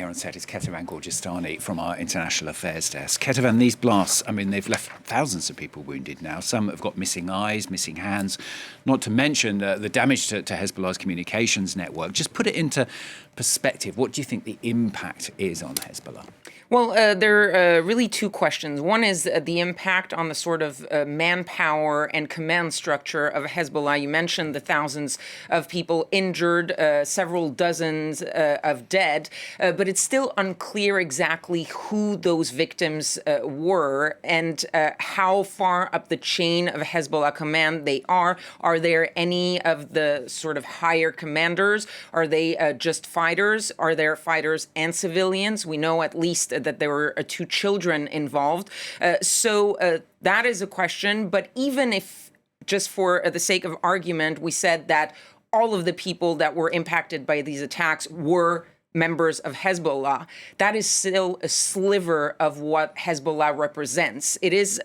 here on set is Kethevane Gorjestani from our International Affairs Desk. Kethevane, these blasts, they've left thousands of people wounded now. Some have got missing eyes, missing hands, not to mention the damage to Hezbollah's communications network. Just put it into perspective. What do you think the impact is on Hezbollah? Well, there are really two questions. One is the impact on the sort of manpower and command structure of Hezbollah. You mentioned the thousands of people injured, several dozens of dead, but it's still unclear exactly who those victims were and how far up the chain of Hezbollah command they are. Are there any of the sort of higher commanders? Are they just fighters? Are there fighters and civilians? We know at least that there were two children involved. So that is a question. But even if, just for the sake of argument, we said that all of the people that were impacted by these attacks were members of Hezbollah, that is still a sliver of what Hezbollah represents. It is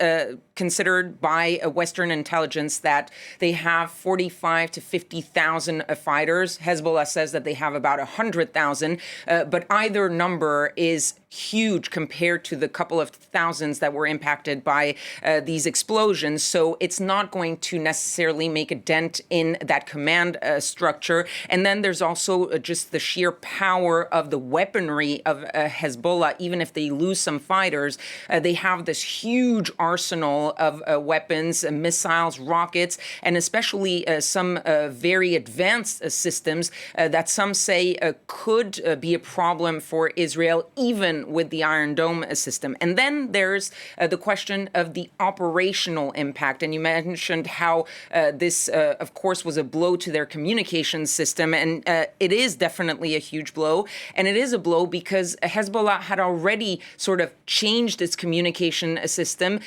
considered by Western intelligence that they have 45 to 50,000 fighters. Hezbollah says that they have about 100,000, but either number is huge compared to the couple of thousands that were impacted by these explosions. So it's not going to necessarily make a dent in that command structure. And then there's also just the sheer power of the weaponry of Hezbollah. Even if they lose some fighters, they have this huge arsenal of weapons, missiles, rockets, and especially some very advanced systems that some say could be a problem for Israel, even with the Iron Dome system. And then there's the question of the operational impact. And you mentioned how this, of course, was a blow to their communications system. And it is definitely a huge blow. And it is a blow because Hezbollah had already sort of changed its communication system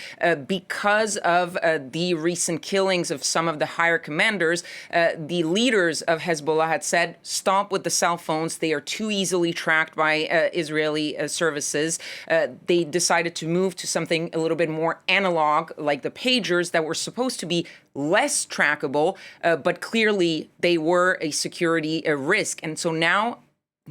because of the recent killings of some of the higher commanders. The leaders of Hezbollah had said, stop with the cell phones. They are too easily tracked by Israeli services. They decided to move to something a little bit more analog, like the pagers that were supposed to be less trackable, but clearly they were a security risk. And so now,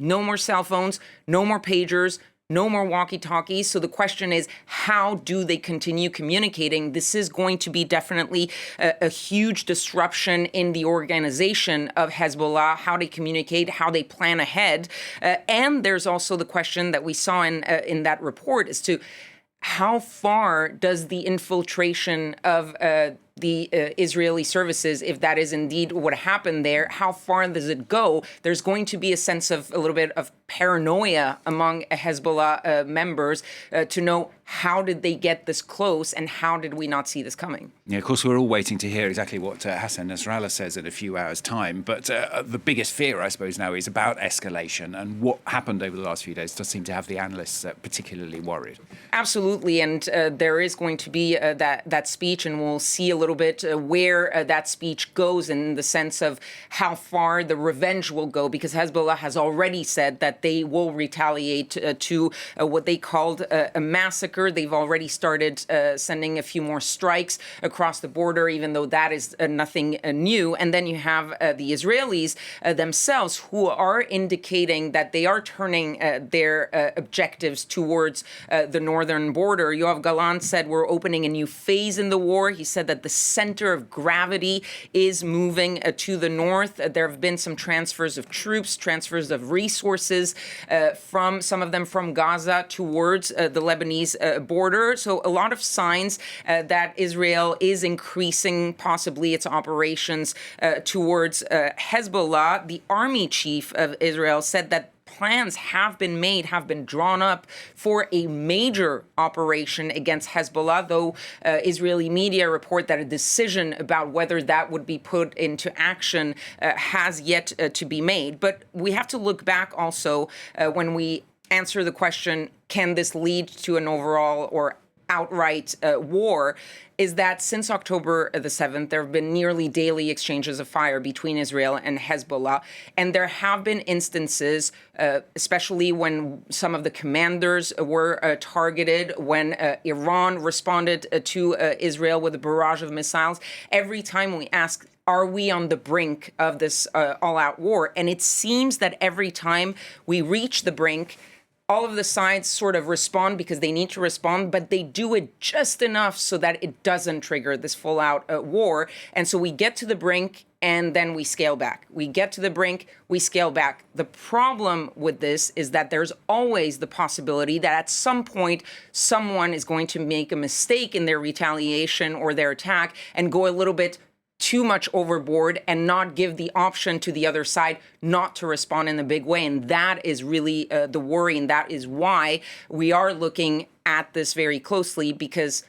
no more cell phones, no more pagers, no more walkie-talkies. So the question is, how do they continue communicating? This is going to be definitely a huge disruption in the organization of Hezbollah, how they communicate, how they plan ahead. And there's also the question that we saw in that report as to how far does the infiltration of the Israeli services, if that is indeed what happened there, how far does it go? There's going to be a sense of a little bit of paranoia among Hezbollah members to know how did they get this close and how did we not see this coming? Yeah, of course, we're all waiting to hear exactly what Hassan Nasrallah says in a few hours' time. But the biggest fear, I suppose, now is about escalation. And what happened over the last few days does seem to have the analysts particularly worried. Absolutely. And there is going to be that speech, and we'll see a little bit where that speech goes in the sense of how far the revenge will go, because Hezbollah has already said that they will retaliate to what they called a massacre. They've already started sending a few more strikes across the border, even though that is nothing new. And then you have the Israelis themselves who are indicating that they are turning their objectives towards the northern border. Yoav Gallant said we're opening a new phase in the war. He said that the center of gravity is moving to the north. There have been some transfers of troops, transfers of resources from some of them from Gaza towards the Lebanese border. So a lot of signs that Israel is increasing possibly its operations towards Hezbollah. The army chief of Israel said that plans have been made, have been drawn up for a major operation against Hezbollah, though Israeli media report that a decision about whether that would be put into action has yet to be made. But we have to look back also when we answer the question, can this lead to an overall or outright war, is that since October the 7th, there have been nearly daily exchanges of fire between Israel and Hezbollah. And there have been instances, especially when some of the commanders were targeted, when Iran responded to Israel with a barrage of missiles. Every time we ask, are we on the brink of this all-out war? And it seems that every time we reach the brink, all of the sides sort of respond because they need to respond, but they do it just enough so that it doesn't trigger this full-out war. And so we get to the brink, and then we scale back. We get to the brink, we scale back. The problem with this is that there's always the possibility that at some point someone is going to make a mistake in their retaliation or their attack and go a little bit too much overboard and not give the option to the other side not to respond in a big way. And that is really the worry. And that is why we are looking at this very closely, because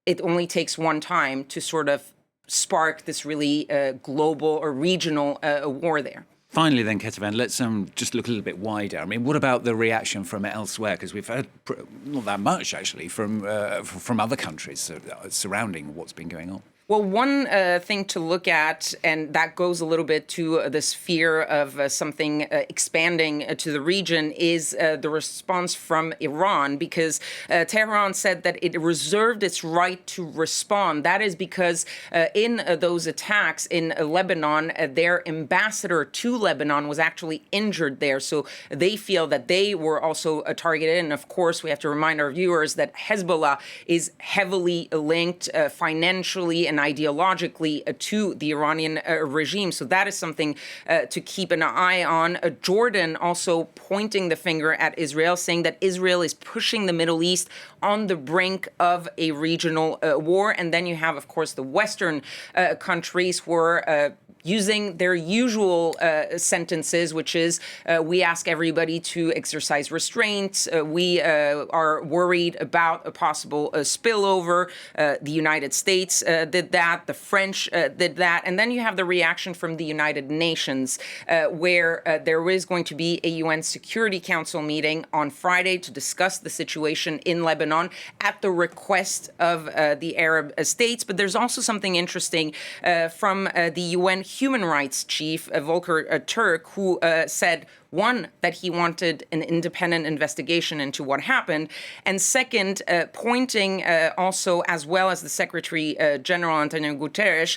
it only takes one time to sort of spark this really global or regional war there. Finally, then, Kethevane, let's just look a little bit wider. I mean, what about the reaction from elsewhere? Because we've heard not that much, actually, from other countries surrounding what's been going on. Well, one thing to look at, and that goes a little bit to this fear of something expanding to the region, is the response from Iran, because Tehran said that it reserved its right to respond. That is because in those attacks in Lebanon, their ambassador to Lebanon was actually injured there. So they feel that they were also targeted. And of course, we have to remind our viewers that Hezbollah is heavily linked financially and ideologically to the Iranian regime. So that is something to keep an eye on. Jordan also pointing the finger at Israel, saying that Israel is pushing the Middle East on the brink of a regional war. And then you have, of course, the Western countries who are using their usual sentences, which is we ask everybody to exercise restraint. We are worried about a possible spillover. The United States did that. The French did that. And then you have the reaction from the United Nations, where there is going to be a UN Security Council meeting on Friday to discuss the situation in Lebanon at the request of the Arab states. But there's also something interesting from the UN Human Rights Chief, Volker Turk, who said, one, that he wanted an independent investigation into what happened, and second, pointing also, as well as the Secretary General Antonio Guterres,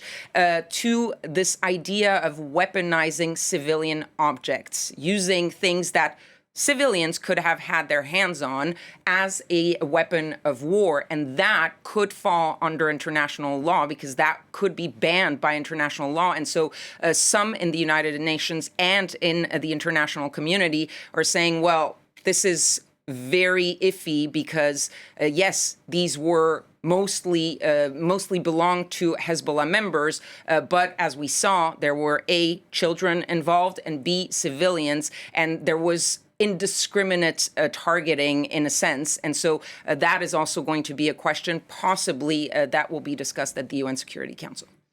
to this idea of weaponizing civilian objects, using things that civilians could have had their hands on as a weapon of war. And that could fall under international law, because that could be banned by international law. And so some in the United Nations and in the international community are saying, well, this is very iffy because, yes, these were mostly belonged to Hezbollah members, but as we saw, there were A, children involved, and B, civilians, and there was indiscriminate targeting in a sense. And so that is also going to be a question, possibly that will be discussed at the UN Security Council.